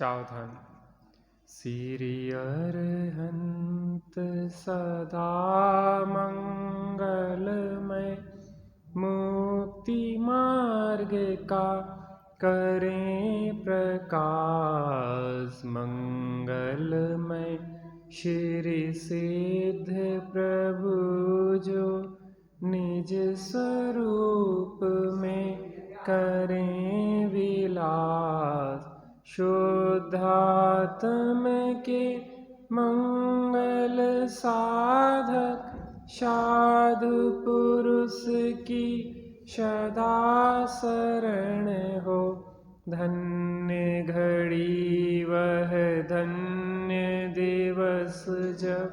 सावधान। श्री अरहंत सदा मंगलमय, मुक्ति मार्ग का करें प्रकाश मंगलमय। श्री सिद्ध प्रभु जो निज स्वरूप में करें विलास, शुद्धात्म के मंगल साधक साधु पुरुष की सदा शरण हो। धन्य घड़ी वह धन्य दिवस जब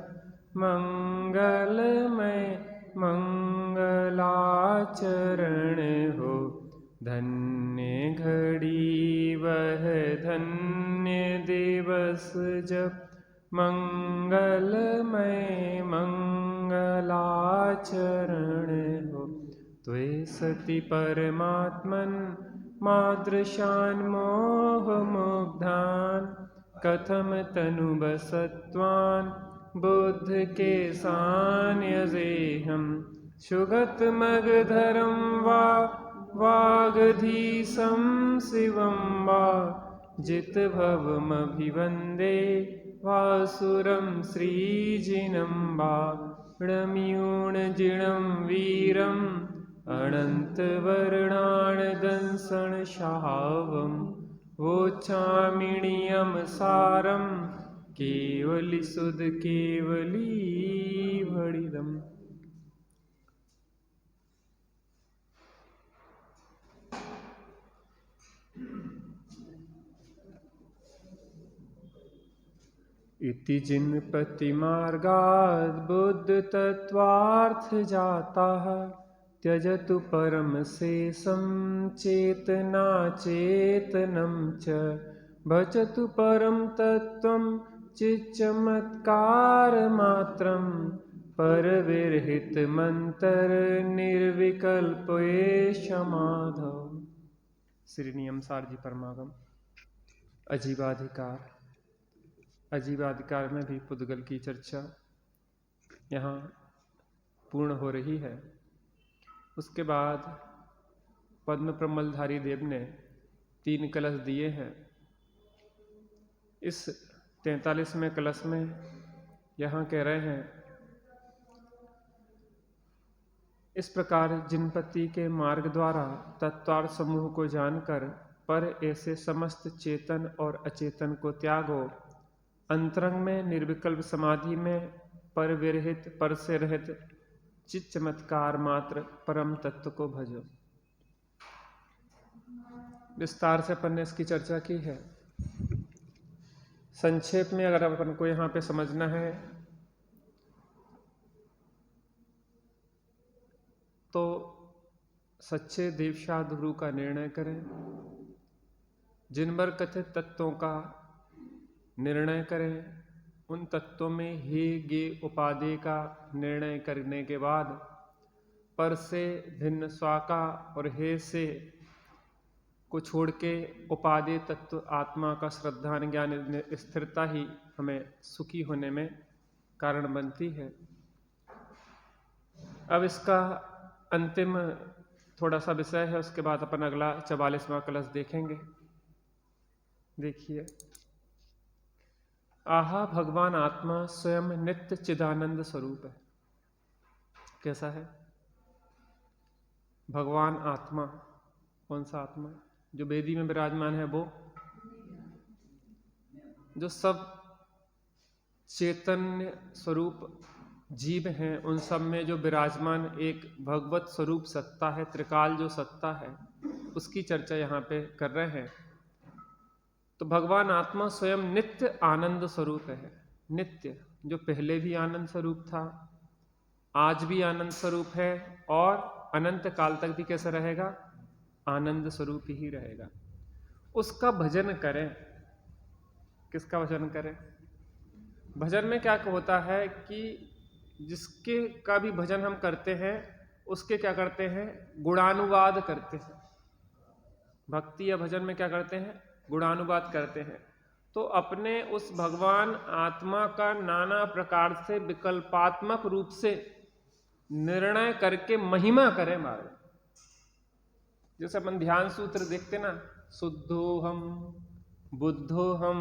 मंगलमय मंगलाचरण हो। धन्य घड़ी वह धन्य दिवस जब मंगलमय मंगलाचरण हो। त्वे सति परमात्मन मादृशान मोह मुग्धान, कथम तनु बसत्वान बुद्ध के सान्यजेहम। सुगत मग धरम वा वागधीशं शिवं वा, जित भवमभिवन्दे वासुरं श्रीजिनं वा। णम्यूणजिणं वीरम् अनन्तवर्णानदंसं शावं, वोच्छामिणीयं सारं केवली सुध केवली भणिदम्। इति जिनपति मार्गात् बुद्ध तत्वार्थ जाताः, त्यजतु परम शेषं चेतना चेतनं च। भजतु परम तत्त्वं चिच्चमत्कार मात्रं, परविरहित मंतर निर्विकल्पये समाधौ। श्री नियम सार जी परमागम। अजीवाधिकार। अजीवाधिकार में भी पुद्गल की चर्चा यहाँ पूर्ण हो रही है। उसके बाद पद्म प्रमलधारी देव ने 3 कलश दिए हैं। इस 43वें कलश में यहाँ कह रहे हैं, इस प्रकार जिनपति के मार्ग द्वारा तत्वार्थ समूह को जानकर पर ऐसे समस्त चेतन और अचेतन को त्यागो। अंतरंग में निर्विकल्प समाधि में पर विरहित पर से रहित चित चमत्कार मात्र परम तत्व को भजो। विस्तार से अपन ने इसकी चर्चा की है। संक्षेप में अगर अपन को यहाँ पे समझना है तो सच्चे देवशाद गुरु का निर्णय करें, जिनवर कथित तत्वों का निर्णय करें, उन तत्वों में हे गे उपादेय का निर्णय करने के बाद पर से भिन्न स्वाका और हे से को छोड़ के उपादेय तत्व आत्मा का श्रद्धा ज्ञान स्थिरता ही हमें सुखी होने में कारण बनती है। अब इसका अंतिम थोड़ा सा विषय है, उसके बाद अपन अगला 44वां कलश देखेंगे। देखिए, आहा भगवान आत्मा स्वयं नित्य चिदानंद स्वरूप है। कैसा है भगवान आत्मा? कौन सा आत्मा? जो वेदी में विराजमान है, वो जो सब चैतन्य स्वरूप जीव हैं, उन सब में जो विराजमान एक भगवत स्वरूप सत्ता है, त्रिकाल जो सत्ता है, उसकी चर्चा यहाँ पे कर रहे हैं। तो भगवान आत्मा स्वयं नित्य आनंद स्वरूप है। नित्य, जो पहले भी आनंद स्वरूप था, आज भी आनंद स्वरूप है और अनंत काल तक भी कैसा रहेगा? आनंद स्वरूप ही रहेगा। उसका भजन करें। किसका भजन करें? भजन में क्या होता है कि जिसके का भी भजन हम करते हैं उसके क्या करते हैं? गुणानुवाद करते हैं। भक्ति या भजन में क्या करते हैं? गुणानुवाद करते हैं। तो अपने उस भगवान आत्मा का नाना प्रकार से विकल्पात्मक रूप से निर्णय करके महिमा करें महाराज। जैसे अपन ध्यान सूत्र देखते ना, शुद्धोहम बुद्धोहम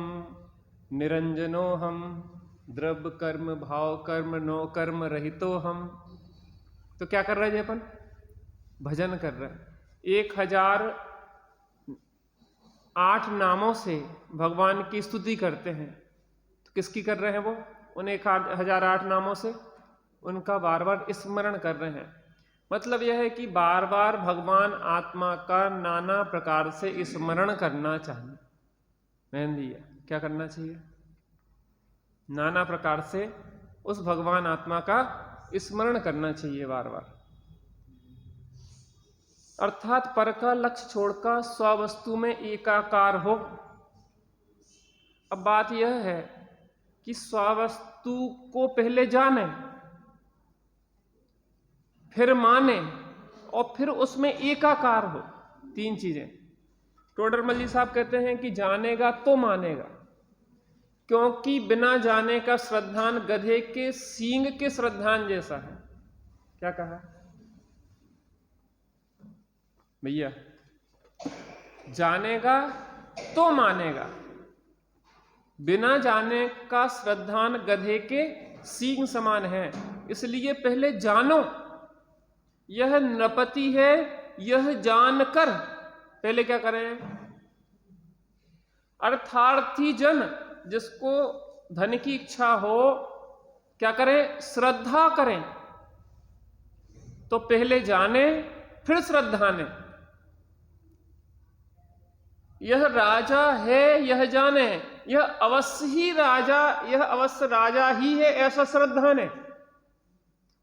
निरंजनोहम द्रव्य कर्म भाव कर्म नो कर्म रहितो हम। तो क्या कर रहे हैं अपन? भजन कर रहे हैं। 1008 नामों से भगवान की स्तुति करते हैं। तो किसकी कर रहे हैं वो? उन 1008 नामों से उनका बार बार स्मरण कर रहे हैं। मतलब यह है कि बार बार भगवान आत्मा का नाना प्रकार से स्मरण करना चाहिए। मेहंदी क्या करना चाहिए? नाना प्रकार से उस भगवान आत्मा का स्मरण करना चाहिए बार बार। अर्थात पर का लक्ष्य छोड़कर स्ववस्तु में एकाकार हो। अब बात यह है कि स्ववस्तु को पहले जाने, फिर माने और फिर उसमें एकाकार हो। 3 चीजें। टोडरमल जी साहब कहते हैं कि जानेगा तो मानेगा, क्योंकि बिना जाने का श्रद्धान गधे के सींग के श्रद्धान जैसा है। क्या कहा भैया? जानेगा तो मानेगा, बिना जाने का श्रद्धान गधे के सींग समान है। इसलिए पहले जानो, यह नृपति है, यह जानकर पहले क्या करें? अर्थार्थी जन जिसको धन की इच्छा हो, क्या करें? श्रद्धा करें। तो पहले जाने फिर श्रद्धा ने। यह राजा है, यह जाने, यह अवश्य ही राजा, यह अवश्य राजा ही है, ऐसा श्रद्धा ने।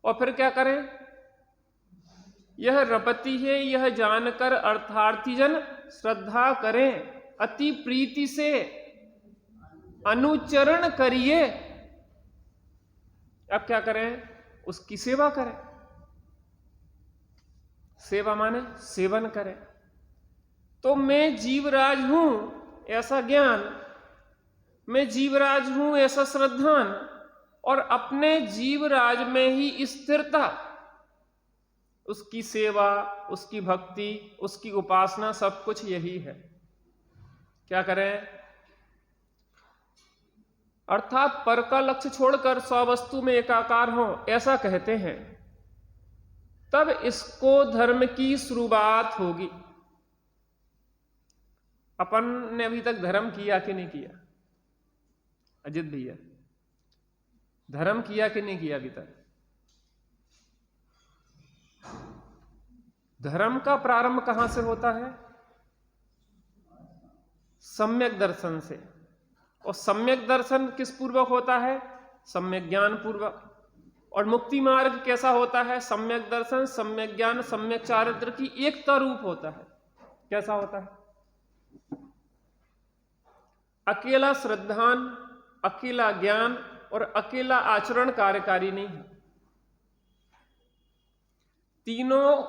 और फिर क्या करें? यह रपति है, यह जानकर अर्थार्थी जन श्रद्धा करें, अति प्रीति से अनुचरण करिए। अब क्या करें? उसकी सेवा करें। सेवा माने सेवन करें। तो मैं जीवराज हूं ऐसा ज्ञान, मैं जीवराज हूं ऐसा श्रद्धान, और अपने जीवराज में ही स्थिरता, उसकी सेवा, उसकी भक्ति, उसकी उपासना, सब कुछ यही है। क्या करें? अर्थात पर का लक्ष्य छोड़कर स्ववस्तु में एकाकार हो, ऐसा कहते हैं। तब इसको धर्म की शुरुआत होगी। अपन ने अभी तक धर्म किया कि नहीं किया? अजित भैया, धर्म किया कि नहीं किया अभी तक? धर्म का प्रारंभ कहां से होता है? सम्यक दर्शन से। और सम्यक दर्शन किस पूर्वक होता है? सम्यक ज्ञान पूर्वक। और मुक्ति मार्ग कैसा होता है? सम्यक दर्शन, सम्यक ज्ञान, सम्यक चारित्र की एकता रूप होता है। कैसा होता है? अकेला श्रद्धान, अकेला ज्ञान और अकेला आचरण कार्यकारी नहीं है। तीनों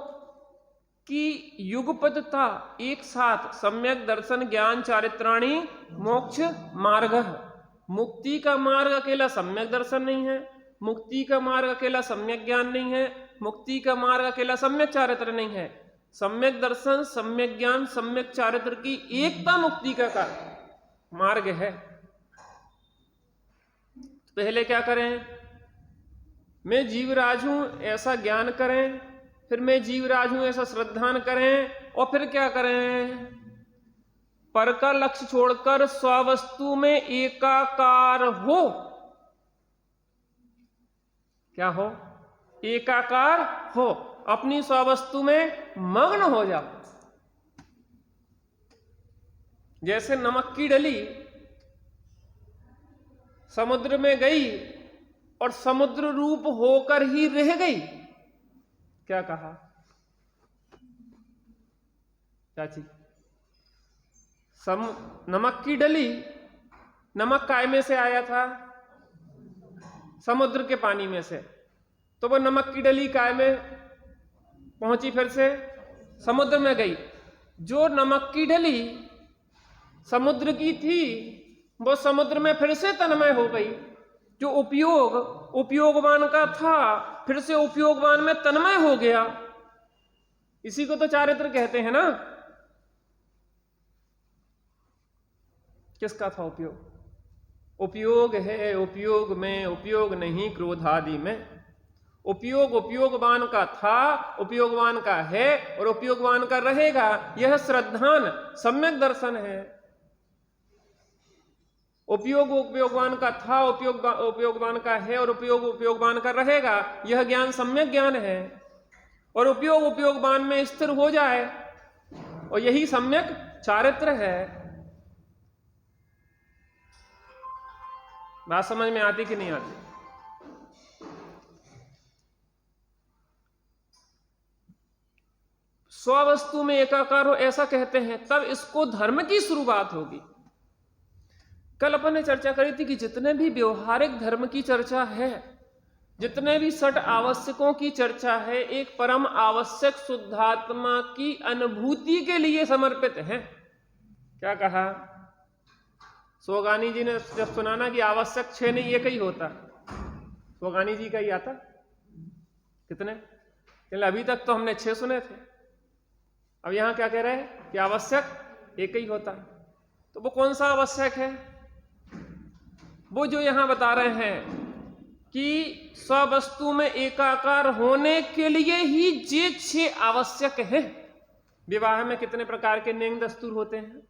की युगपदता एक साथ सम्यक दर्शन ज्ञान चारित्राणी मोक्ष मार्ग है। मुक्ति का मार्ग अकेला सम्यक दर्शन नहीं है, मुक्ति का मार्ग अकेला सम्यक ज्ञान नहीं है, मुक्ति का मार्ग अकेला सम्यक चारित्र नहीं है। सम्यक दर्शन, सम्यक ज्ञान, सम्यक चारित्र की एकता मुक्ति का मार्ग है। पहले क्या करें? मैं जीवराज हूं ऐसा ज्ञान करें, फिर मैं जीवराज हूं ऐसा श्रद्धान करें, और फिर क्या करें? पर का लक्ष्य छोड़कर स्ववस्तु में एकाकार हो। क्या हो? एकाकार हो, अपनी स्ववस्तु में मग्न हो जाओ। जैसे नमक की डली समुद्र में गई और समुद्र रूप होकर ही रह गई। क्या कहा चाची? नमक की डली, नमक काय में से आया था? समुद्र के पानी में से। तो वो नमक की डली काय में पहुंची? फिर से समुद्र में गई। जो नमक की डली समुद्र की थी, वो समुद्र में फिर से तन्मय हो गई। जो उपयोगवान का था फिर से उपयोगवान में तन्मय हो गया। इसी को तो चारित्र कहते हैं ना। किसका था उपयोग? उपयोग है उपयोग में, उपयोग नहीं क्रोध आदि में। उपयोगवान का था, उपयोगवान का है और उपयोगवान का रहेगा। यह श्रद्धान सम्यक दर्शन है। उपयोगवान का था, उपयोगवान का है और उपयोगवान का रहेगा। यह ज्ञान सम्यक ज्ञान है और उपयोगवान में स्थिर हो जाए और यही सम्यक चारित्र है। बात समझ में आती कि नहीं आती? स्ववस्तु में एकाकार हो ऐसा कहते हैं, तब इसको धर्म की शुरुआत होगी। कल अपन ने चर्चा करी थी कि जितने भी व्यवहारिक धर्म की चर्चा है, जितने भी 6 आवश्यकों की चर्चा है, एक परम आवश्यक शुद्धात्मा की अनुभूति के लिए समर्पित है। क्या कहा सोगानी जी ने जब सुनाना कि आवश्यक 6 नहीं एक ही होता? सोगानी जी का ही आता कितने? अभी तक तो हमने 6 सुने थे। अब यहां क्या कह रहे हैं कि आवश्यक एक ही होता। तो वो कौन सा आवश्यक है? वो जो यहां बता रहे हैं कि स्ववस्तु में एकाकार होने के लिए ही जे 6 आवश्यक है। विवाह में कितने प्रकार के नेम दस्तूर होते हैं?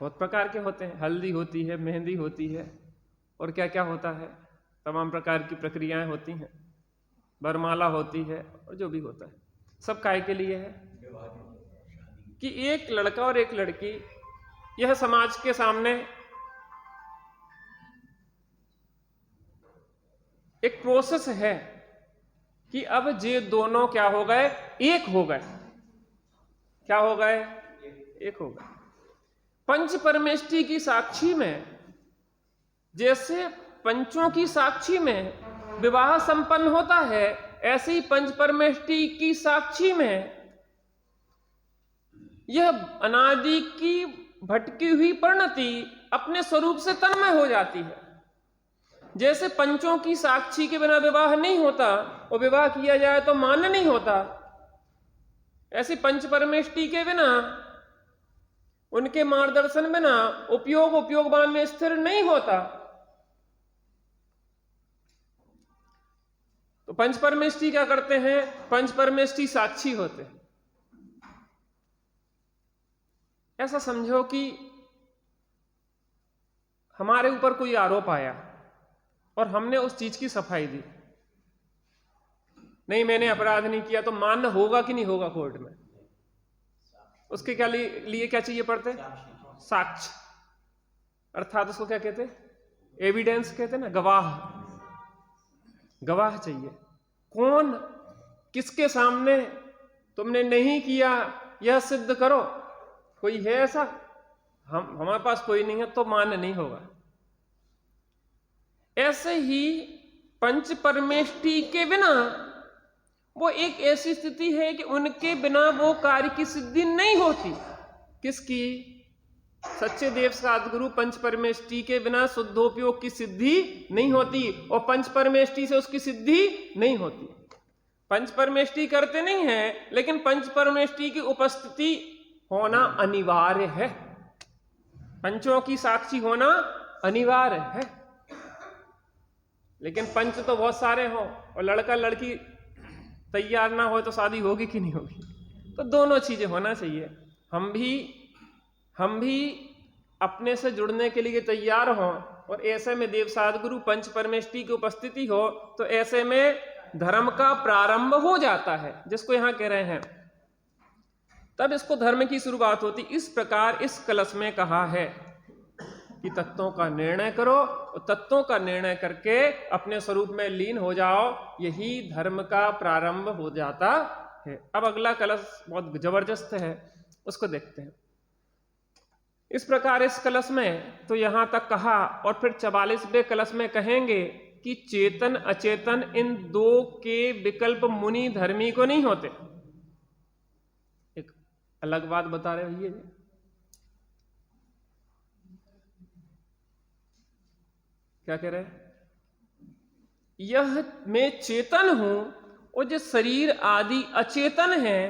बहुत प्रकार के होते हैं। हल्दी होती है, मेहंदी होती है और क्या क्या होता है, तमाम प्रकार की प्रक्रियाएं होती हैं, वरमाला होती है और जो भी होता है सब काय के लिए है कि एक लड़का और एक लड़की, यह समाज के सामने एक प्रोसेस है कि अब ये दोनों क्या हो गए? एक हो गए। क्या हो गए? एक हो गए। पंच परमेष्टि की साक्षी में, जैसे पंचों की साक्षी में विवाह संपन्न होता है, ऐसे ही पंच परमेष्टि की साक्षी में यह अनादि की भटकी हुई परिणति अपने स्वरूप से तन्मय हो जाती है। जैसे पंचों की साक्षी के बिना विवाह नहीं होता और विवाह किया जाए तो मान्य नहीं होता, ऐसे पंच परमेष्टि के बिना, उनके मार्गदर्शन बिना उपयोगवान में स्थिर नहीं होता। तो पंच परमेष्टि क्या करते हैं? पंच परमेष्टि साक्षी होते हैं। ऐसा समझो कि हमारे ऊपर कोई आरोप आया और हमने उस चीज की सफाई दी। नहीं, मैंने अपराध नहीं किया, तो मान्य होगा कि नहीं होगा कोर्ट में? उसके क्या लिए क्या चाहिए पड़ते? साक्ष्य, अर्थात उसको क्या कहते? एविडेंस कहते ना, गवाह। गवाह चाहिए। कौन? किसके सामने? तुमने नहीं किया यह सिद्ध करो। कोई है ऐसा? हमारे पास कोई नहीं है तो मान्य नहीं होगा। ऐसे ही पंच परमेष्टि के बिना वो एक ऐसी स्थिति है कि उनके बिना वो कार्य की सिद्धि नहीं होती। किसकी? सच्चे देव सद्गुरु पंच परमेष्टि के बिना शुद्धोपयोग की सिद्धि नहीं होती और पंच परमेष्टि से उसकी सिद्धि नहीं होती। पंच परमेष्टि करते नहीं है, लेकिन पंच परमेष्टि की उपस्थिति होना अनिवार्य है। पंचों की साक्षी होना अनिवार्य है। लेकिन पंच तो बहुत सारे हो और लड़का लड़की तैयार ना हो तो शादी होगी कि नहीं होगी? तो दोनों चीजें होना चाहिए। हम भी अपने से जुड़ने के लिए तैयार हों और ऐसे में देव सद्गुरु पंच परमेष्टि की उपस्थिति हो, तो ऐसे में धर्म का प्रारंभ हो जाता है, जिसको यहां कह रहे हैं। तब इसको धर्म की शुरुआत होती। इस प्रकार इस कलश में कहा है कि तत्वों का निर्णय करो और तत्वों का निर्णय करके अपने स्वरूप में लीन हो जाओ, यही धर्म का प्रारंभ हो जाता है। अब अगला कलश बहुत जबरदस्त है, उसको देखते हैं। इस प्रकार इस कलश में तो यहां तक कहा और फिर 44वें कलश में कहेंगे कि चेतन अचेतन इन दो के विकल्प मुनि धर्मी को नहीं होते। एक अलग बात बता रहे भैया। क्या कह रहे हैं? यह मैं चेतन हूं और जो शरीर आदि अचेतन है,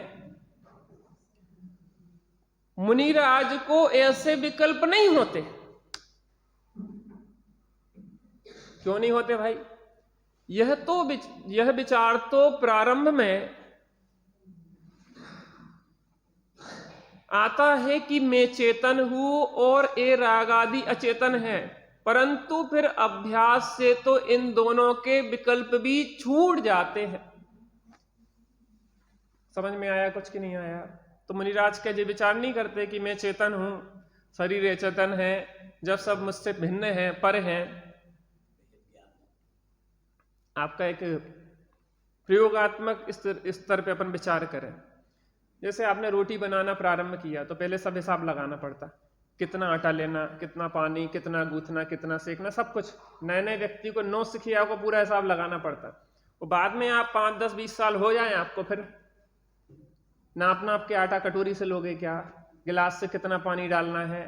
मुनिराज को ऐसे विकल्प नहीं होते। क्यों नहीं होते भाई? यह विचार तो प्रारंभ में आता है कि मैं चेतन हूं और ये राग आदि अचेतन है, परंतु फिर अभ्यास से तो इन दोनों के विकल्प भी छूट जाते हैं। समझ में आया कुछ कि नहीं आया? तो मुनिराज के ये विचार नहीं करते कि मैं चेतन हूं, शरीर अचेतन है, जब सब मुझसे भिन्न है, पर है। आपका एक प्रयोगात्मक स्तर पे अपन विचार करें। जैसे आपने रोटी बनाना प्रारंभ किया तो पहले सब हिसाब लगाना पड़ता, कितना आटा लेना, कितना पानी, कितना गूंथना, कितना सेकना, सब कुछ। नए नए व्यक्ति को नौ सिखिया को पूरा हिसाब लगाना पड़ता। वो बाद में आप 5, 10, 20 साल हो जाए आपको, फिर नापना आपके आटा कटोरी से लोगे क्या, गिलास से कितना पानी डालना है।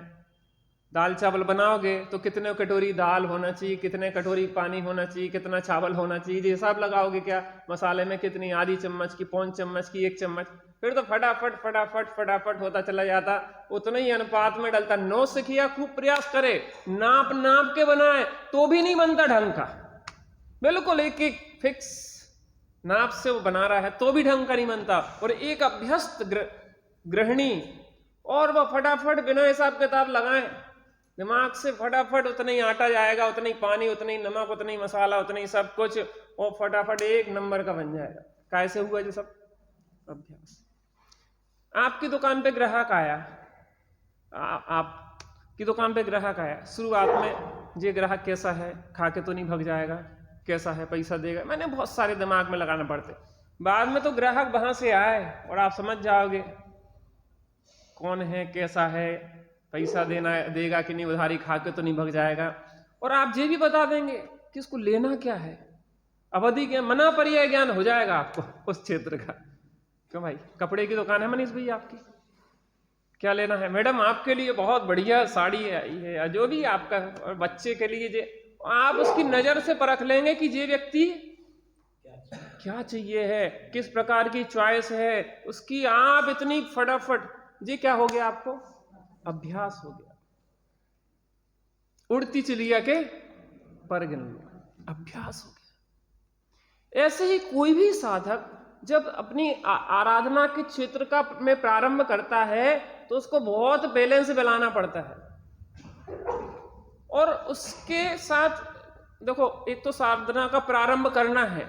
दाल चावल बनाओगे तो कितने कटोरी दाल होना चाहिए, कितने कटोरी पानी होना चाहिए, कितना चावल होना चाहिए, ये हिसाब लगाओगे क्या। मसाले में कितनी, आधी चम्मच की, पौन चम्मच की, 1 चम्मच, फिर तो फटाफट फटाफट फटाफट होता चला जाता, उतना ही अनुपात में डलता। 9 सिखिया खूब प्रयास करे, नाप नाप के बनाए तो भी नहीं बनता ढंग का, बिल्कुल एक एक फिक्स नाप से वो बना रहा है तो भी ढंग का नहीं बनता। और एक अभ्यस्त गृहिणी, और वह फटाफट बिना हिसाब किताब लगाए दिमाग से फटाफट उतना ही आटा जाएगा, उतना ही पानी, उतना ही नमक, उतना ही मसाला, उतना ही सब कुछ, और फटाफट 1 नंबर का बन जाएगा। कैसे हुआ ये सब? अभ्यास। आपकी दुकान पे ग्राहक आया, आपकी दुकान पे ग्राहक आया, शुरुआत में ये ग्राहक कैसा है, खा के तो नहीं भग जाएगा, कैसा है, पैसा देगा, मैंने बहुत सारे दिमाग में लगाना पड़ते। बाद में तो ग्राहक वहां से आए और आप समझ जाओगे कौन है, कैसा है, पैसा देगा कि नहीं, उधारी खा के तो नहीं भग जाएगा। और आप ये भी बता देंगे कि इसको लेना क्या है, अवधि ज्ञान, मना पर्याय ज्ञान हो जाएगा आपको उस क्षेत्र का। क्यों भाई, कपड़े की दुकान है मनीष भाई आपकी, क्या लेना है? मैडम आपके लिए बहुत बढ़िया साड़ी आई है, जो भी आपका, और बच्चे के लिए आप उसकी नजर से परख लेंगे कि ये व्यक्ति क्या चाहिए है, किस प्रकार की चॉइस है उसकी। आप इतनी फटाफट, ये क्या हो गया आपको? अभ्यास हो गया। उड़ती चिड़िया के पर गिन लो, अभ्यास हो गया। ऐसे ही कोई भी साधक जब अपनी आराधना के क्षेत्र का में प्रारंभ करता है तो उसको बहुत बैलेंस बनाना पड़ता है। और उसके साथ देखो, एक तो साधना का प्रारंभ करना है,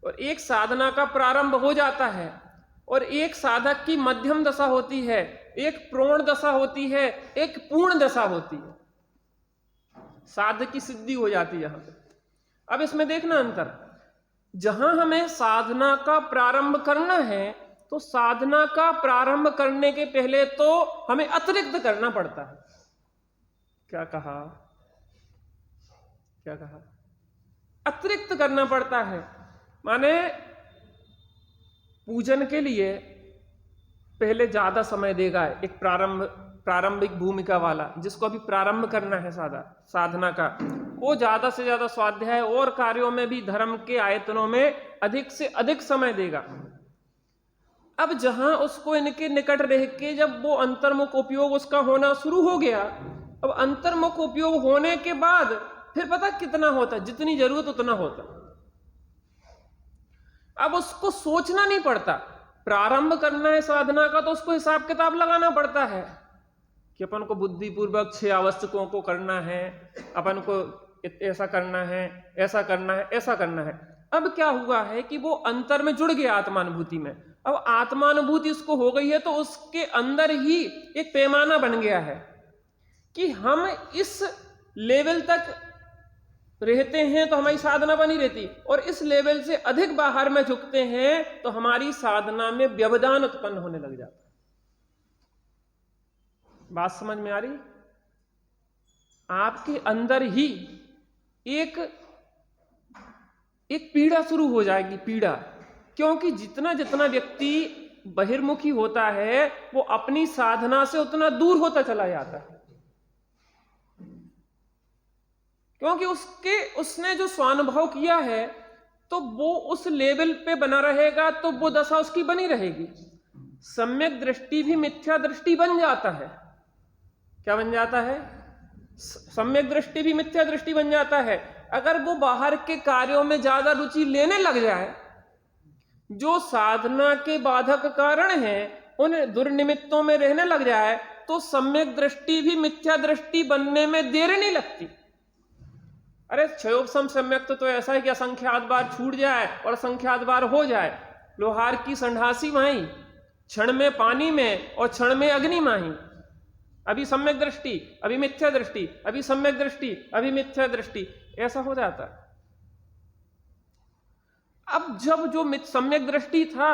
और एक साधना का प्रारंभ हो जाता है, और एक साधक की मध्यम दशा होती है, एक प्रोण दशा होती है, एक पूर्ण दशा होती है, साधक की सिद्धि हो जाती है यहां पे। अब इसमें देखना अंतर, जहां हमें साधना का प्रारंभ करना है तो साधना का प्रारंभ करने के पहले तो हमें अतिरिक्त करना पड़ता है। क्या कहा? क्या कहा? अतिरिक्त करना पड़ता है। माने पूजन के लिए पहले ज्यादा समय देगा एक प्रारंभिक भूमिका वाला, जिसको अभी प्रारंभ करना है साधना का, वो ज्यादा से ज्यादा स्वाध्याय और कार्यों में भी धर्म के आयतनों में अधिक से अधिक समय देगा। अब जहां उसको इनके निकट रह के जब वो अंतर्मुख उपयोग उसका होना शुरू हो गया, अब अंतर्मुख उपयोग होने के बाद फिर पता कितना होता, जितनी जरूरत उतना होता। अब उसको सोचना नहीं पड़ता, प्रारंभ करना है साधना का तो उसको हिसाब किताब लगाना पड़ता है कि अपन को बुद्धिपूर्वक 6 आवश्यकों को करना है, अपन को ऐसा करना है, ऐसा करना है, ऐसा करना है। अब क्या हुआ है कि वो अंतर में जुड़ गया आत्मानुभूति में। अब आत्मानुभूति उसको हो गई है तो उसके अंदर ही एक पैमाना बन गया है कि हम इस लेवल तक रहते हैं तो हमारी साधना बनी रहती, और इस लेवल से अधिक बाहर में झुकते हैं तो हमारी साधना में व्यवधान उत्पन्न होने लग जाता है। बात समझ में आ रही? आपके अंदर ही एक पीड़ा शुरू हो जाएगी, पीड़ा। क्योंकि जितना जितना व्यक्ति बहिर्मुखी होता है वो अपनी साधना से उतना दूर होता चला जाता है। क्योंकि उसने जो स्वानुभव किया है तो वो उस लेवल पे बना रहेगा, तो वो दशा उसकी बनी रहेगी। सम्यक दृष्टि भी मिथ्या दृष्टि बन जाता है। क्या बन जाता है? सम्यक दृष्टि भी मिथ्या दृष्टि बन जाता है। अगर वो बाहर के कार्यों में ज्यादा रुचि लेने लग जाए, जो साधना के बाधक कारण हैं उन दुर्निमित्तों में रहने लग जाए, तो सम्यक दृष्टि भी मिथ्या दृष्टि बनने में देर नहीं लगती। अरे क्षयोपशम सम्यक तो ऐसा है कि असंख्यात बार छूट जाए और असंख्यात बार हो जाए। लोहार की संढासी माही, क्षण में पानी में और क्षण में अग्नि माही। अभी सम्यक दृष्टि, अभी मिथ्या दृष्टि, अभी सम्यक दृष्टि, अभी मिथ्या दृष्टि, ऐसा हो जाता है। अब जब जो सम्यक दृष्टि था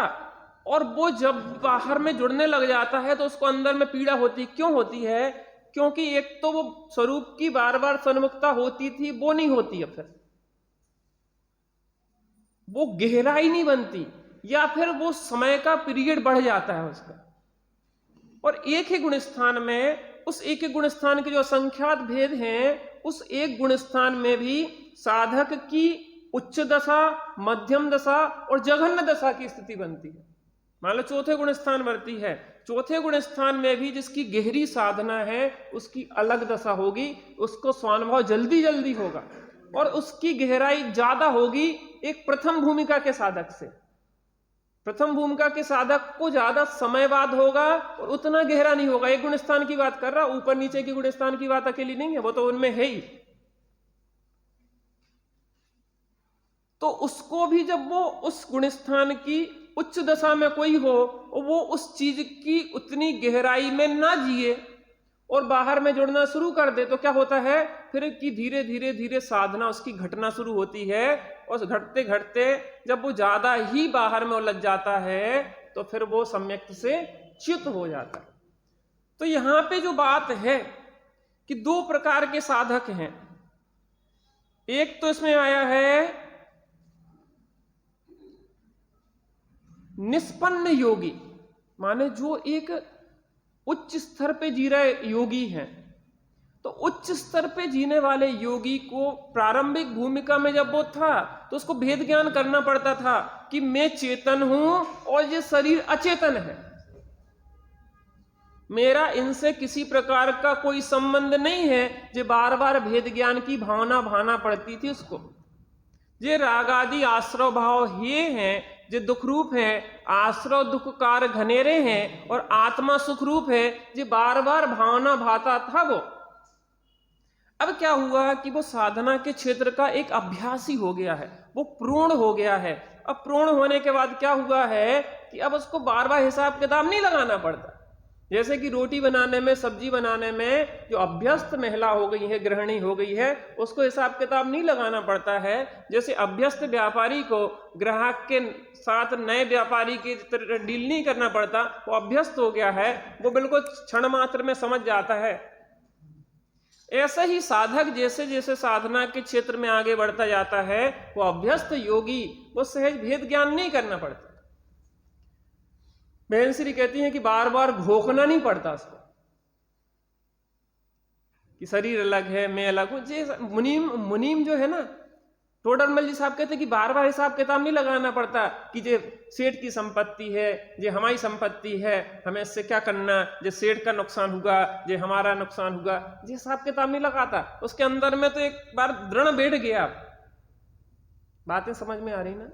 और वो जब बाहर में जुड़ने लग जाता है तो उसको अंदर में पीड़ा होती। क्यों होती है? क्योंकि एक तो वो स्वरूप की बार बार सन्मुखता होती थी, वो नहीं होती। अब फिर वो गहराई नहीं बनती, या फिर वो समय का पीरियड बढ़ जाता है उसका। और एक ही गुण स्थान में, उस एक ही गुण स्थान के जो असंख्यात भेद हैं, उस एक गुण स्थान में भी साधक की उच्च दशा, मध्यम दशा और जघन्य दशा की स्थिति बनती है। मान लो चौथे गुण स्थान बढ़ती है, चौथे गुण स्थान में भी जिसकी गहरी साधना है उसकी अलग दशा होगी, उसको स्वानुभव जल्दी जल्दी होगा और उसकी गहराई ज्यादा होगी एक प्रथम भूमिका के साधक से। प्रथम भूमिका के साधक को ज्यादा समय बाद होगा और उतना गहरा नहीं होगा। एक गुण स्थान की बात कर रहा, ऊपर नीचे की गुण स्थान की बात अकेली नहीं है, वो तो उनमें है ही। तो उसको भी जब वो उस गुण स्थान की उच्च दशा में कोई हो, वो उस चीज की उतनी गहराई में ना जिए और बाहर में जुड़ना शुरू कर दे, तो क्या होता है फिर कि धीरे धीरे धीरे साधना उसकी घटना शुरू होती है। और घटते घटते जब वो ज्यादा ही बाहर में उलझ जाता है तो फिर वो सम्यक से च्युत हो जाता है। तो यहां पे जो बात है कि दो प्रकार के साधक हैं। एक तो इसमें आया है निष्पन्न योगी, माने जो एक उच्च स्तर पे जी रहे योगी हैं। तो उच्च स्तर पे जीने वाले योगी को प्रारंभिक भूमिका में जब वो था तो उसको भेद ज्ञान करना पड़ता था कि मैं चेतन हूं और ये शरीर अचेतन है, मेरा इनसे किसी प्रकार का कोई संबंध नहीं है। जो बार बार भेद ज्ञान की भावना भाना पड़ती थी उसको। ये राग आदि आश्रव भाव ये हैं जो दुख रूप है, आश्रव दुख कार घनेरे हैं, और आत्मा सुख रूप है जो बार बार भावना भाता था वो। अब क्या हुआ कि वो साधना के क्षेत्र का एक अभ्यासी हो गया है, वो पूर्ण हो गया है। अब पूर्ण होने के बाद क्या हुआ है कि अब उसको बार बार हिसाब किताब नहीं लगाना पड़ता। जैसे कि रोटी बनाने में, सब्जी बनाने में जो अभ्यस्त महिला हो गई है, गृहिणी हो गई है, उसको हिसाब किताब नहीं लगाना पड़ता है। जैसे अभ्यस्त व्यापारी को ग्राहक के साथ नए व्यापारी की तरह डील नहीं करना पड़ता, वो अभ्यस्त हो गया है, वो बिल्कुल क्षण मात्र में समझ जाता है। ऐसा ही साधक जैसे जैसे साधना के क्षेत्र में आगे बढ़ता जाता है, वो अभ्यस्त योगी वो सहज भेद ज्ञान नहीं करना पड़ता। बहन श्री कहती हैं कि बार बार घोखना नहीं पड़ता उसको कि शरीर अलग है, मैं अलग हूं। जे मुनीम जो है ना, टोडरमल जी साहब कहते हैं कि बार बार हिसाब किताब नहीं लगाना पड़ता कि जे सेठ की संपत्ति है, जे हमारी संपत्ति है, हमें इससे क्या करना, जे सेठ का नुकसान होगा, जे हमारा नुकसान होगा, जे हिसाब किताब नहीं लगाता। उसके अंदर में तो एक बार दृढ़ बैठ गया। बातें समझ में आ रही ना?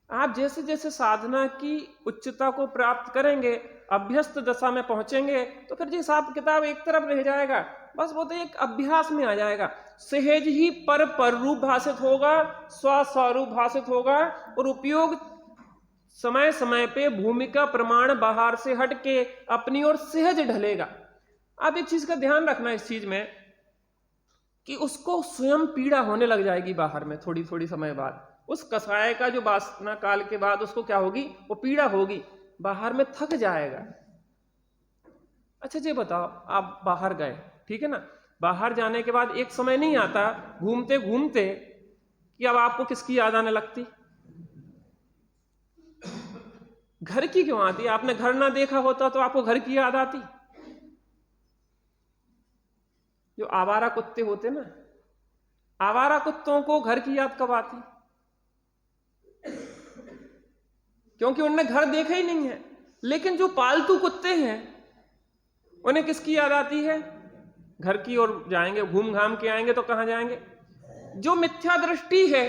आप जैसे जैसे साधना की उच्चता को प्राप्त करेंगे, अभ्यस्त दशा में पहुंचेंगे, तो फिर जो हिसाब किताब एक तरफ रह जाएगा, बस वो तो एक अभ्यास में आ जाएगा। सहज ही पर रूप भाषित होगा, स्वस्वरूप भाषित होगा, और उपयोग समय समय पे भूमिका प्रमाण बाहर से हटके अपनी ओर सहज ढलेगा। आप एक चीज का ध्यान रखना इस चीज में कि उसको स्वयं पीड़ा होने लग जाएगी बाहर में थोड़ी थोड़ी समय बाद। उस कसाय का जो वासना काल के बाद उसको क्या होगी, वो पीड़ा होगी, बाहर में थक जाएगा। अच्छा जी बताओ, आप बाहर गए, ठीक है ना, बाहर जाने के बाद एक समय नहीं आता घूमते घूमते कि अब आपको किसकी याद आने लगती? घर की क्यों आती? आपने घर ना देखा होता तो आपको घर की याद आती। जो आवारा कुत्ते होते ना, आवारा कुत्तों को घर की याद कब आती? क्योंकि उनने घर देखा ही नहीं है। लेकिन जो पालतू कुत्ते हैं उन्हें किसकी याद आती है? घर की। और जाएंगे घूम घाम के आएंगे तो कहां जाएंगे? जो मिथ्या दृष्टि है,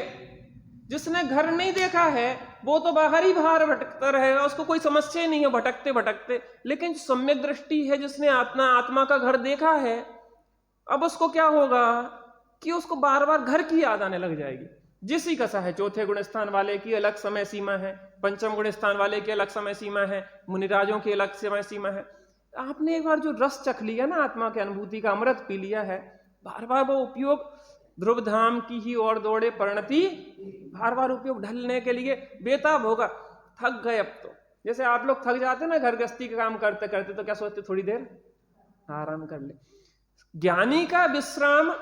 जिसने घर नहीं देखा है, वो तो बाहर ही बाहर भटकता रहेगा, उसको कोई समस्या ही नहीं है भटकते भटकते। लेकिन जो सम्यक दृष्टि है, जिसने आत्मा का घर देखा है, अब उसको क्या होगा कि उसको बार बार घर की याद आने लग जाएगी। जिसी का सा है, चौथे गुण स्थान वाले की अलग समय सीमा है, पंचम गुण स्थान वाले की अलग समय सीमा है, मुनिराजों की अलग समय सीमा है। आपने एक बार जो रस चख लिया ना, आत्मा की अनुभूति का अमृत पी लिया है, बार बार वो उपयोग ध्रुव धाम की ही और दौड़े परिणति, बार बार उपयोग ढलने के लिए बेताब होगा। थक गए अब तो। जैसे आप लोग थक जाते ना घर गृहस्थी का काम करते करते, तो क्या सोचते थोड़ी देर आराम कर ले। ज्ञानी का विश्राम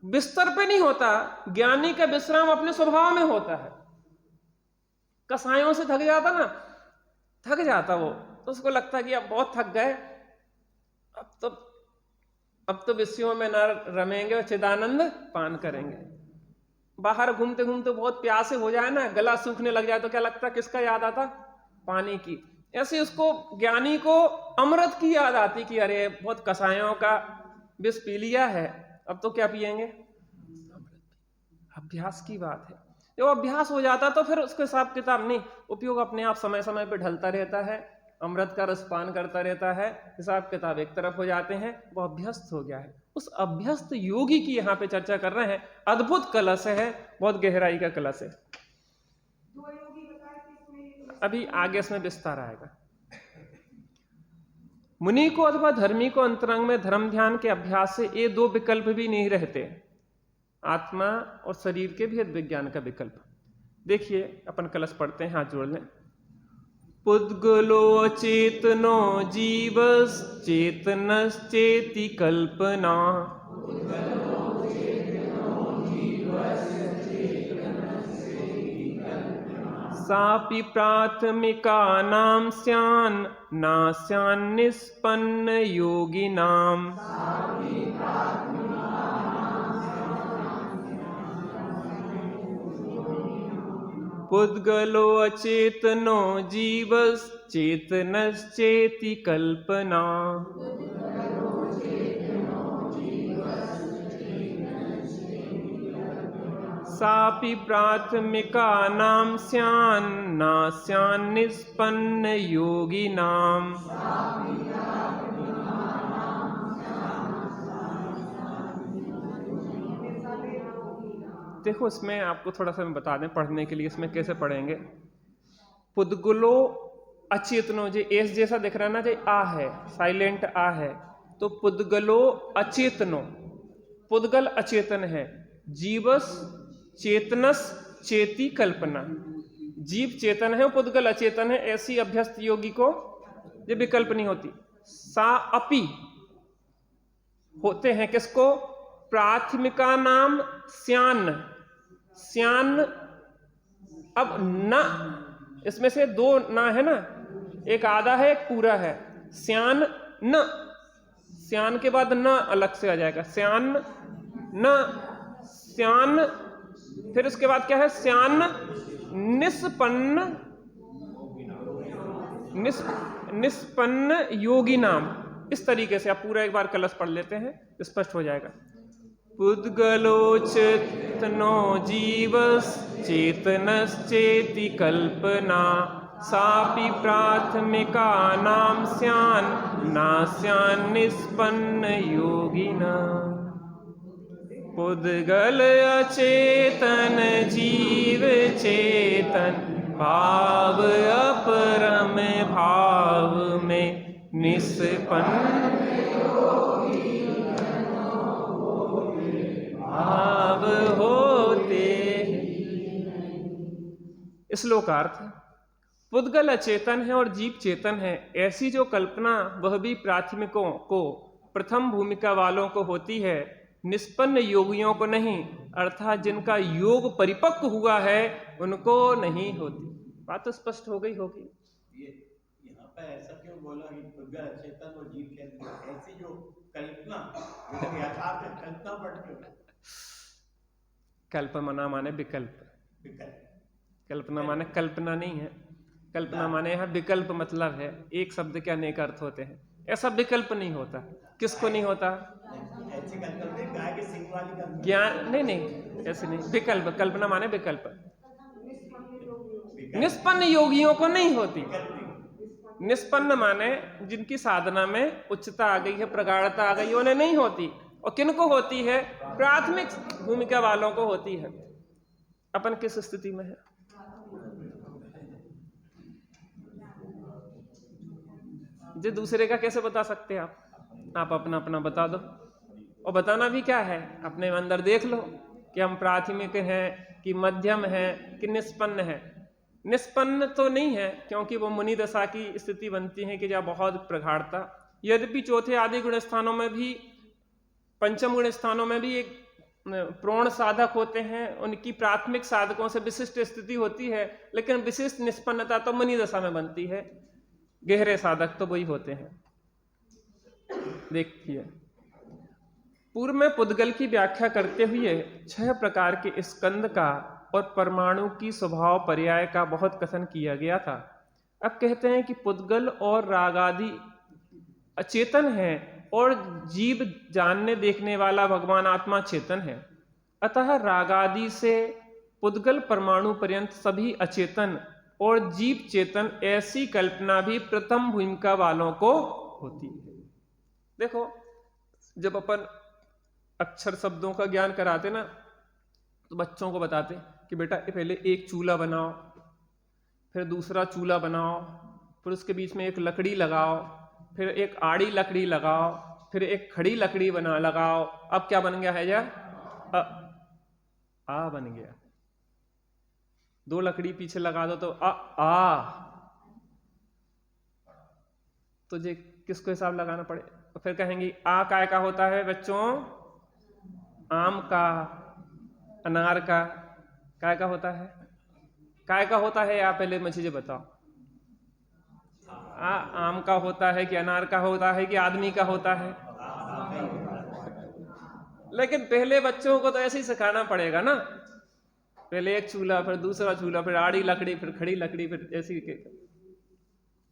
बिस्तर पे नहीं होता, ज्ञानी का विश्राम अपने स्वभाव में होता है। कसायों से थक जाता ना, थक जाता वो, तो उसको लगता है कि अब बहुत थक गए, अब तो विषयों में न रमेंगे और चिदानंद पान करेंगे। बाहर घूमते घूमते बहुत प्यासे हो जाए ना, गला सूखने लग जाए, तो क्या लगता, किसका याद आता? पानी की। ऐसे उसको, ज्ञानी को अमृत की याद आती कि अरे बहुत कसायों का विष पी लिया है, अब तो क्या पिएंगे? अभ्यास की बात है। जब अभ्यास हो जाता तो फिर उसके हिसाब किताब नहीं, उपयोग अपने आप समय समय पे ढलता रहता है, अमृत का रस पान करता रहता है, हिसाब किताब एक तरफ हो जाते हैं, वो अभ्यस्त हो गया है। उस अभ्यस्त योगी की यहाँ पे चर्चा कर रहे हैं। अद्भुत कलश है, बहुत गहराई का कलश है। अभी आगे इसमें विस्तार आएगा। मुनि को अथवा धर्मी को अंतरंग में धर्म ध्यान के अभ्यास से ये दो विकल्प भी नहीं रहते, आत्मा और शरीर के भेद विज्ञान का विकल्प। देखिए अपन कलश पढ़ते हैं, हाथ जोड़ लें। पुद्गलो चेतनो जीवस चेतनश्चेति कल्पना, सापि प्राथमिकानां स्यान् न स्यान् निष्पन्न योगिनां। पुद्गलो अचेतनो जीवश्चेतनश्चेति कल्पना, सापि प्राथमिकानां स्यान् न स्यान् निष्पन्न योगिनां। देखो इसमें आपको थोड़ा सा मैं बता दें पढ़ने के लिए, इसमें कैसे पढ़ेंगे। पुद्गलो अचेतनो, जो एस जैसा दिख रहा है ना, जो आ है, साइलेंट आ है, तो पुद्गलो अचेतनो, पुद्गल अचेतन है, जीवस चेतनस चेती कल्पना, जीव चेतन है, पुद्गल अचेतन है, ऐसी अभ्यस्त योगी को ये विकल्प नहीं होती। सा अपि होते हैं किसको? प्राथमिका नाम स्यान, स्यान। अब न, इसमें से दो ना है ना, एक आधा है एक पूरा है। स्यान न, स्यान के बाद न अलग से आ जाएगा, स्यान न, स्यान, फिर उसके बाद क्या है? स्यान निष्पन्न, निष्पन्न योगी नाम। इस तरीके से आप पूरा एक बार कलश पढ़ लेते हैं, स्पष्ट हो जाएगा। पुद्गलो चेतनो जीवस चेतनश्चेति कल्पना, सापि प्राथमिकानां स्यान् न स्यान् निष्पन्न योगिना। पुद्गल अचेतन जीव चेतन, भाव अपरम भाव में निष्पन्न भाव होते। श्लोकार्थ। पुद्गल अचेतन है और जीव चेतन है, ऐसी जो कल्पना वह भी प्राथमिकों को, प्रथम भूमिका वालों को होती है, निष्पन्न योगियों को नहीं, अर्थात जिनका योग परिपक्व हुआ है उनको नहीं होती। बात तो स्पष्ट हो गई होगी। यहाँ पर ऐसा क्यों बोला कि पुद्गल अचेतन और जीव चेतन, ऐसी जो कल्पना, कल्पना पट क्यों? कल्पना माने विकल्प, विकल्प। कल्पना माने कल्पना नहीं है, कल्पना माने यहाँ विकल्प मतलब है एक शब्द के अनेक अर्थ होते हैं, ऐसा विकल्प नहीं होता। किसको नहीं होता? ऐसी कल्पना नहीं, गाय के सिंग वाली कल्पना। ज्ञान नहीं, नहीं ऐसे नहीं, विकल्प, कल्पना माने विकल्प। निष्पन्न योगियों को नहीं होती। निष्पन्न माने जिनकी साधना में उच्चता आ गई है, प्रगाढ़ता आ गई है, उन्हें नहीं होती। और किनको होती है? प्राथमिक भूमिका वालों को होती है। अपन किस स्थिति में है? जो दूसरे का कैसे बता सकते हैं आप अपना अपना बता दो। और बताना भी क्या है, अपने अंदर देख लो कि हम प्राथमिक हैं कि मध्यम हैं कि निष्पन्न है। निष्पन्न तो नहीं है, क्योंकि वो मुनि दशा की स्थिति बनती है कि जहाँ बहुत प्रगाढ़ता, यद्यपि चौथे आदि गुण स्थानों में भी, पंचम गुण स्थानों में भी एक प्रोण साधक होते हैं, उनकी प्राथमिक साधकों से विशिष्ट स्थिति होती है, लेकिन विशिष्ट निष्पन्नता तो मुनि दशा में बनती है। गहरे साधक तो वही होते हैं। देखिए, पूर्व में पुद्गल की व्याख्या करते हुए 6 प्रकार के स्कंद का और परमाणु की स्वभाव पर्याय का बहुत कथन किया गया था। अब कहते हैं कि पुद्गल और रागादि अचेतन है और जीव जानने देखने वाला भगवान आत्मा चेतन है। अतः रागादि से पुद्गल परमाणु पर्यंत सभी अचेतन और जीव चेतन, ऐसी कल्पना भी प्रथम भूमिका वालों को होती है। देखो, जब अपन अक्षर शब्दों का ज्ञान कराते ना, तो बच्चों को बताते कि बेटा पहले एक चूल्हा बनाओ, फिर दूसरा चूल्हा बनाओ, फिर उसके बीच में एक लकड़ी लगाओ, फिर एक आड़ी लकड़ी लगाओ, फिर एक खड़ी लकड़ी बना लगाओ। अब क्या बन गया है? जा आ बन गया। 2 लकड़ी पीछे लगा दो तो आ। तो जे किसको हिसाब लगाना पड़े? तो फिर कहेंगे आ काय का होता है बच्चों? आम का, अनार का। काय का होता है? काय का होता है? आप पहले मुझे बताओ, आम का होता है कि अनार का होता है कि आदमी का होता है? लेकिन पहले बच्चों को तो ऐसे ही सिखाना पड़ेगा ना, पहले एक चूल्हा, फिर दूसरा चूल्हा, फिर आड़ी लकड़ी, फिर खड़ी लकड़ी, फिर ऐसी।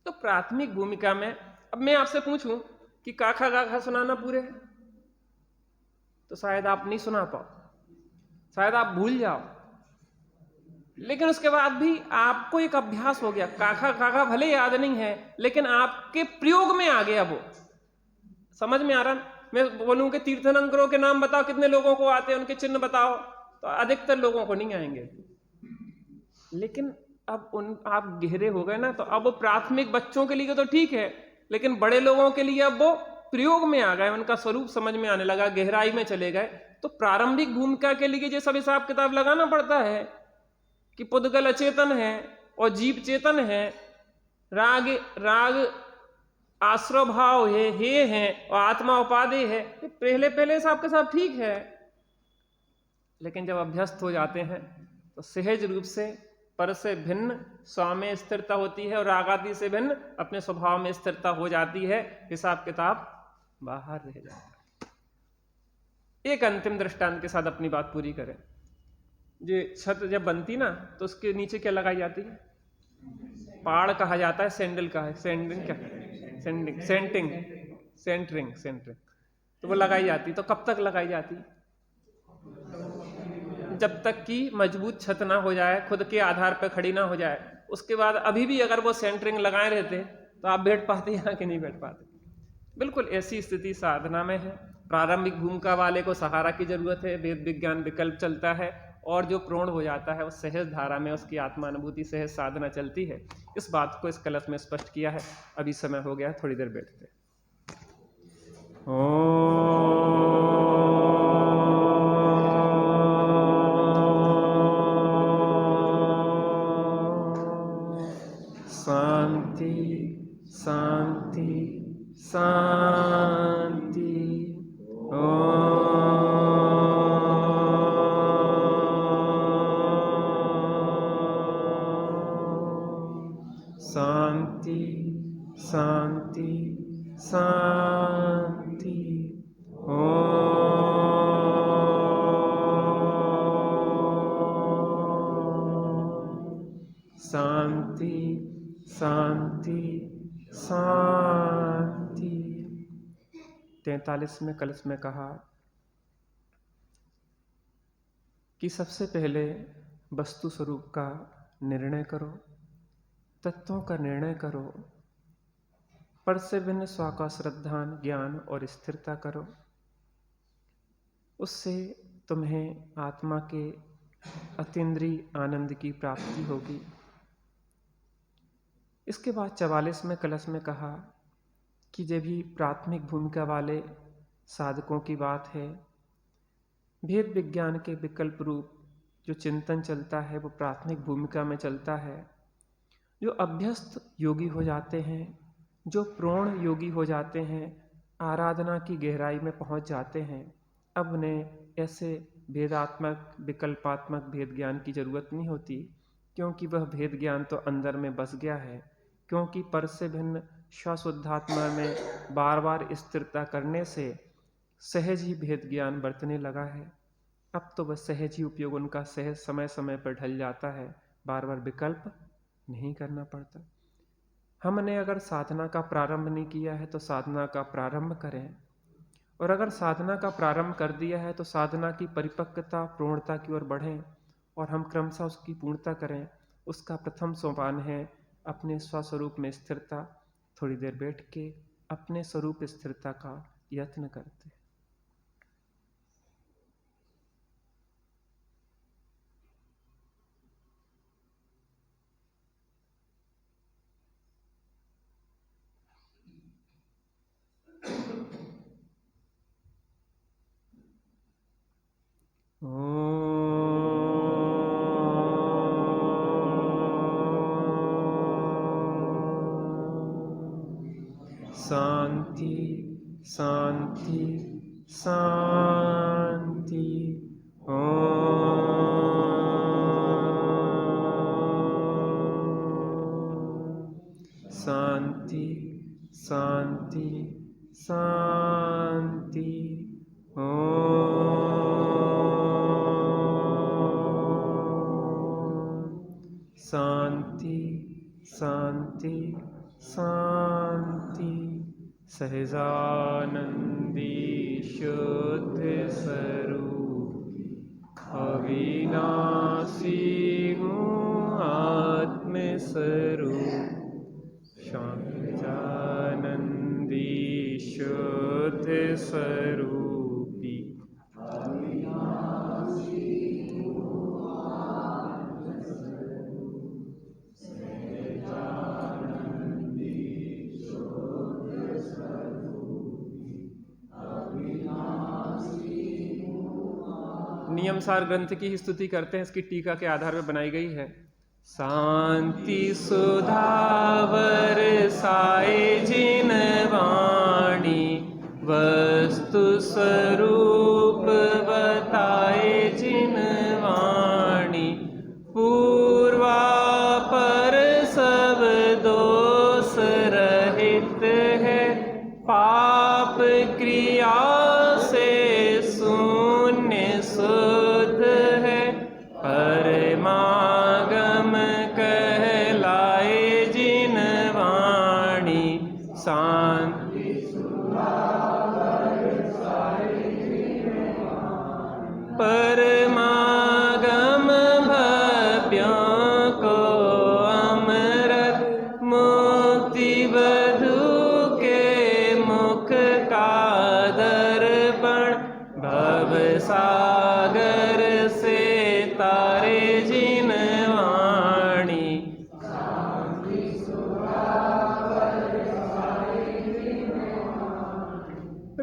तो प्राथमिक भूमिका में अब मैं आपसे पूछूं कि काखा गाखा सुनाना पूरे है, तो शायद आप नहीं सुना पाओ, शायद आप भूल जाओ। लेकिन उसके बाद भी आपको एक अभ्यास हो गया, काखा काखा भले याद नहीं है, लेकिन आपके प्रयोग में आ गया। वो समझ में आ रहा। मैं बोलूं कि तीर्थंकरों के नाम बताओ, कितने लोगों को आते हैं, उनके चिन्ह बताओ, तो अधिकतर लोगों को नहीं आएंगे। लेकिन अब आप गहरे हो गए ना, तो अब वो प्राथमिक बच्चों के लिए तो ठीक है, लेकिन बड़े लोगों के लिए अब वो प्रयोग में आ गए, उनका स्वरूप समझ में आने लगा, गहराई में चले गए। तो प्रारंभिक भूमिका के लिए ये सब हिसाब किताब लगाना पड़ता है कि पुद्गल अचेतन है और जीव चेतन है, राग आश्रय भाव है, हे है, और आत्मा उपादेय है। पहले हिसाब के साथ ठीक है, लेकिन जब अभ्यस्त हो जाते हैं तो सहज रूप से पर से भिन्न स्व में स्थिरता होती है और रागादि से भिन्न अपने स्वभाव में स्थिरता हो जाती है, हिसाब किताब बाहर रह जाता है। एक अंतिम दृष्टांत के साथ अपनी बात पूरी करें। ये छत जब बनती ना, तो उसके नीचे क्या लगाई जाती है? पाड़ कहा जाता है, सैंडल का है, सैंडिंग क्या, सेंटरिंग। तो वो लगाई जाती, तो कब तक लगाई जाती? जब तक कि मजबूत छत ना हो जाए, खुद के आधार पर खड़ी ना हो जाए। उसके बाद अभी भी अगर वो सेंटरिंग लगाए रहते तो आप बैठ पाते या कि नहीं बैठ पाते? बिल्कुल ऐसी स्थिति साधना में है। प्रारंभिक भूमिका वाले को सहारा की जरूरत है, वेद विज्ञान विकल्प चलता है, और जो प्रोण हो जाता है उस सहज धारा में उसकी आत्मानुभूति सहज साधना चलती है। इस बात को इस कलश में स्पष्ट किया है। अभी समय हो गया, थोड़ी देर बैठते हैं। शांति शांति शांति। शांति शांति शांति। शांति शांति। 43वें कलश में कहा कि सबसे पहले वस्तु स्वरूप का निर्णय करो, तत्वों का निर्णय करो, पर से भिन्न स्व का श्रद्धान ज्ञान और स्थिरता करो। उससे तुम्हें आत्मा के अतीन्द्रिय आनंद की प्राप्ति होगी। इसके बाद 44वें कलश में कहा कि जब भी प्राथमिक भूमिका वाले साधकों की बात है, भेद विज्ञान के विकल्प रूप जो चिंतन चलता है वो प्राथमिक भूमिका में चलता है। जो अभ्यस्त योगी हो जाते हैं, जो प्रौढ़ योगी हो जाते हैं, आराधना की गहराई में पहुंच जाते हैं, अब उन्हें ऐसे भेदात्मक विकल्पात्मक भेद ज्ञान की जरूरत नहीं होती, क्योंकि वह भेद ज्ञान तो अंदर में बस गया है। क्योंकि पर से भिन्न स्वशुद्धात्मा में बार बार स्थिरता करने से सहज ही भेद ज्ञान बरतने लगा है। अब तो बस सहज ही उपयोग उनका सहज समय समय पर ढल जाता है, बार बार विकल्प नहीं करना पड़ता। हमने अगर साधना का प्रारंभ नहीं किया है तो साधना का प्रारंभ करें, और अगर साधना का प्रारंभ कर दिया है तो साधना की परिपक्वता पूर्णता की ओर बढ़ें और हम क्रमशः उसकी पूर्णता करें। उसका प्रथम सोपान है अपने स्वस्वरूप में स्थिरता। थोड़ी देर बैठ के अपने स्वरूप स्थिरता का यत्न करते हैं। शांति शांति शांति। शांति शांति शांति। शांति शांति शांति। सहजानंदी शुद्ध स्वरूप अविनाशी हूँ आत्म स्वरूप। शांतानंदी शुद्ध स्वरूपी नियमसार ग्रंथ की ही स्तुति करते हैं, इसकी टीका के आधार पर बनाई गई है। शांति सुधावर साए जिन वाणी वस्तु स्वरूप बताए जिन वाणी पूर्वा पर सब दोष रहित है पाप क्रिया से शून्य शुद्ध है परमागम कहलाए जिन वाणी शांति परमागम भव्यों को अमृत मुक्ति बधु के मुख का दर्पण भव सागर से तारे जिन वाणी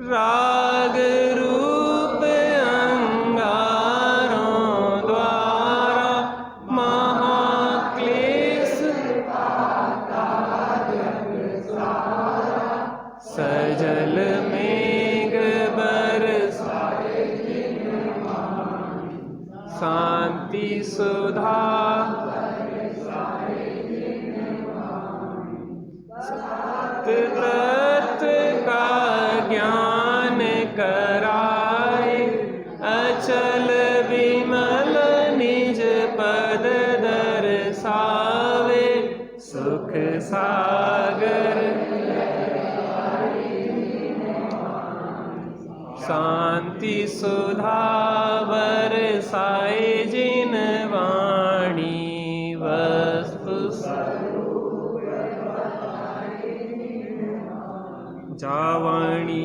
राग रूप अंगारों द्वारा महाक्लेश सजल मेघ बरसाए शांति सुधा तत्व का ज्ञान कराए अचल विमल निज पद दर्शावे सुख सागर शांति सुधा बरसाए जिन वाणी वस्तु जावाणी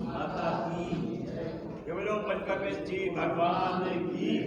माता की केवलो पंचकर्मेश जी भगवान की